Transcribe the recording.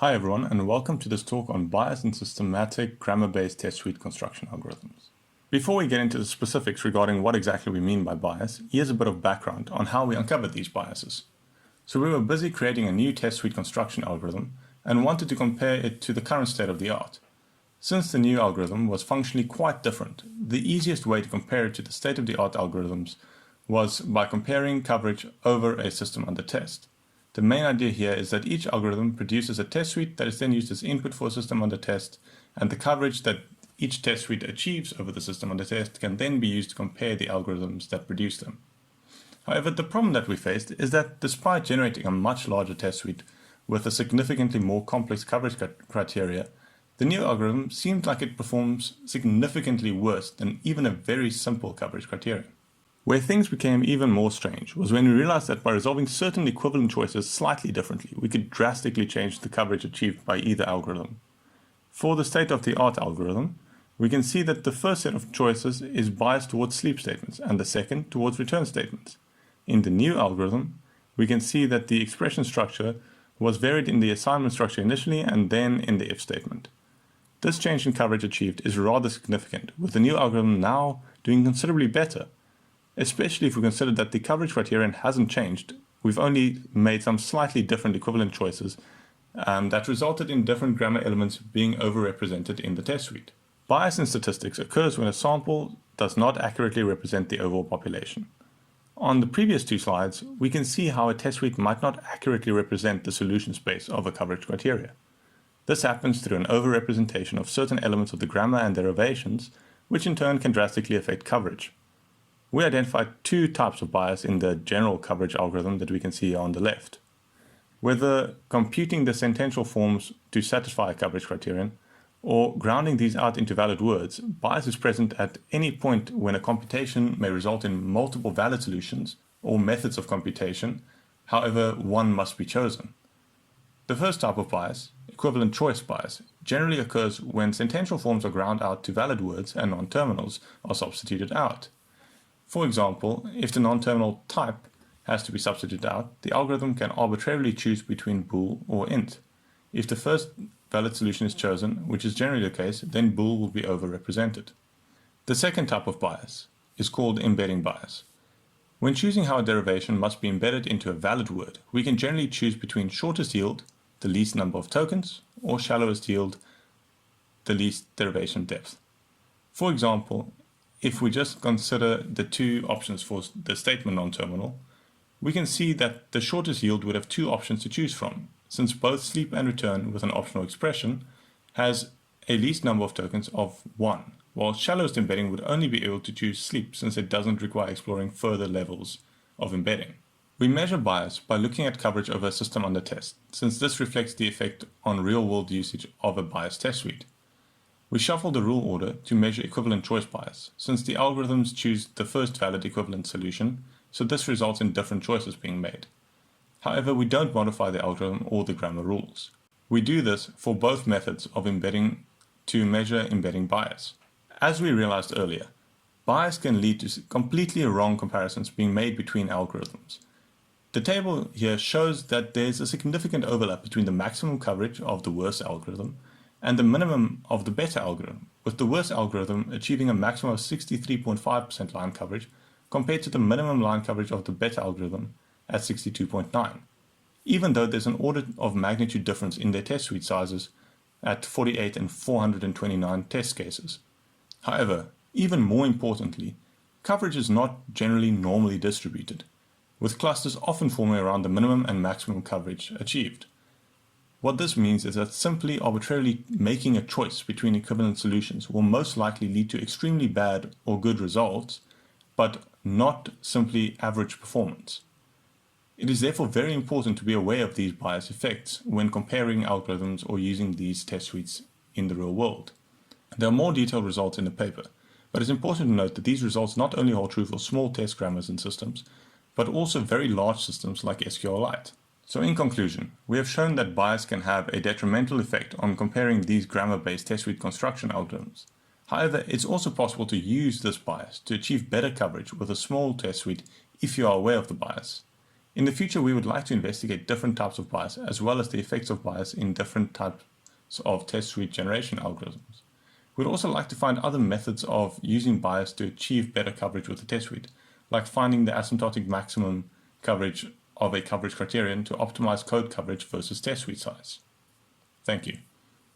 Hi everyone, and welcome to this talk on bias in systematic grammar-based test suite construction algorithms. Before we get into the specifics regarding what exactly we mean by bias, here's a bit of background on how we uncovered these biases. So we were busy creating a new test suite construction algorithm and wanted to compare it to the current state of the art. Since the new algorithm was functionally quite different, the easiest way to compare it to the state-of-the-art algorithms was by comparing coverage over a system under test. The main idea here is that each algorithm produces a test suite that is then used as input for a system under test, and the coverage that each test suite achieves over the system under test can then be used to compare the algorithms that produce them. However, the problem that we faced is that despite generating a much larger test suite with a significantly more complex coverage criteria, the new algorithm seems like it performs significantly worse than even a very simple coverage criteria. Where things became even more strange was when we realized that by resolving certain equivalent choices slightly differently, we could drastically change the coverage achieved by either algorithm. For the state-of-the-art algorithm, we can see that the first set of choices is biased towards sleep statements and the second towards return statements. In the new algorithm, we can see that the expression structure was varied in the assignment structure initially and then in the if statement. This change in coverage achieved is rather significant, with the new algorithm now doing considerably better. Especially if we consider that the coverage criterion hasn't changed, we've only made some slightly different equivalent choices that resulted in different grammar elements being overrepresented in the test suite. Bias in statistics occurs when a sample does not accurately represent the overall population. On the previous two slides, we can see how a test suite might not accurately represent the solution space of a coverage criteria. This happens through an overrepresentation of certain elements of the grammar and derivations, which in turn can drastically affect coverage. We identified two types of bias in the general coverage algorithm that we can see on the left. Whether computing the sentential forms to satisfy a coverage criterion, or grounding these out into valid words, bias is present at any point when a computation may result in multiple valid solutions or methods of computation, however one must be chosen. The first type of bias, equivalent choice bias, generally occurs when sentential forms are ground out to valid words and non-terminals are substituted out. For example, if the non-terminal type has to be substituted out, the algorithm can arbitrarily choose between bool or int. If the first valid solution is chosen, which is generally the case, then bool will be overrepresented. The second type of bias is called embedding bias. When choosing how a derivation must be embedded into a valid word, we can generally choose between shortest yield, the least number of tokens, or shallowest yield, the least derivation depth. For example, if we just consider the two options for the statement non-terminal, we can see that the shortest yield would have two options to choose from, since both sleep and return with an optional expression has a least number of tokens of 1, while shallowest embedding would only be able to choose sleep since it doesn't require exploring further levels of embedding. We measure bias by looking at coverage over a system under test, since this reflects the effect on real-world usage of a bias test suite. We shuffle the rule order to measure equivalent choice bias, since the algorithms choose the first valid equivalent solution, so this results in different choices being made. However, we don't modify the algorithm or the grammar rules. We do this for both methods of embedding to measure embedding bias. As we realized earlier, bias can lead to completely wrong comparisons being made between algorithms. The table here shows that there's a significant overlap between the maximum coverage of the worst algorithm and the minimum of the better algorithm, with the worst algorithm achieving a maximum of 63.5% line coverage compared to the minimum line coverage of the better algorithm at 62.9%, even though there's an order of magnitude difference in their test suite sizes at 48 and 429 test cases. However, even more importantly, coverage is not generally normally distributed, with clusters often forming around the minimum and maximum coverage achieved. What this means is that simply arbitrarily making a choice between equivalent solutions will most likely lead to extremely bad or good results, but not simply average performance. It is therefore very important to be aware of these bias effects when comparing algorithms or using these test suites in the real world. There are more detailed results in the paper, but it's important to note that these results not only hold true for small test grammars and systems, but also very large systems like SQLite. So in conclusion, we have shown that bias can have a detrimental effect on comparing these grammar-based test suite construction algorithms. However, it's also possible to use this bias to achieve better coverage with a small test suite if you are aware of the bias. In the future, we would like to investigate different types of bias, as well as the effects of bias in different types of test suite generation algorithms. We'd also like to find other methods of using bias to achieve better coverage with the test suite, like finding the asymptotic maximum coverage of a coverage criterion to optimize code coverage versus test suite size. Thank you.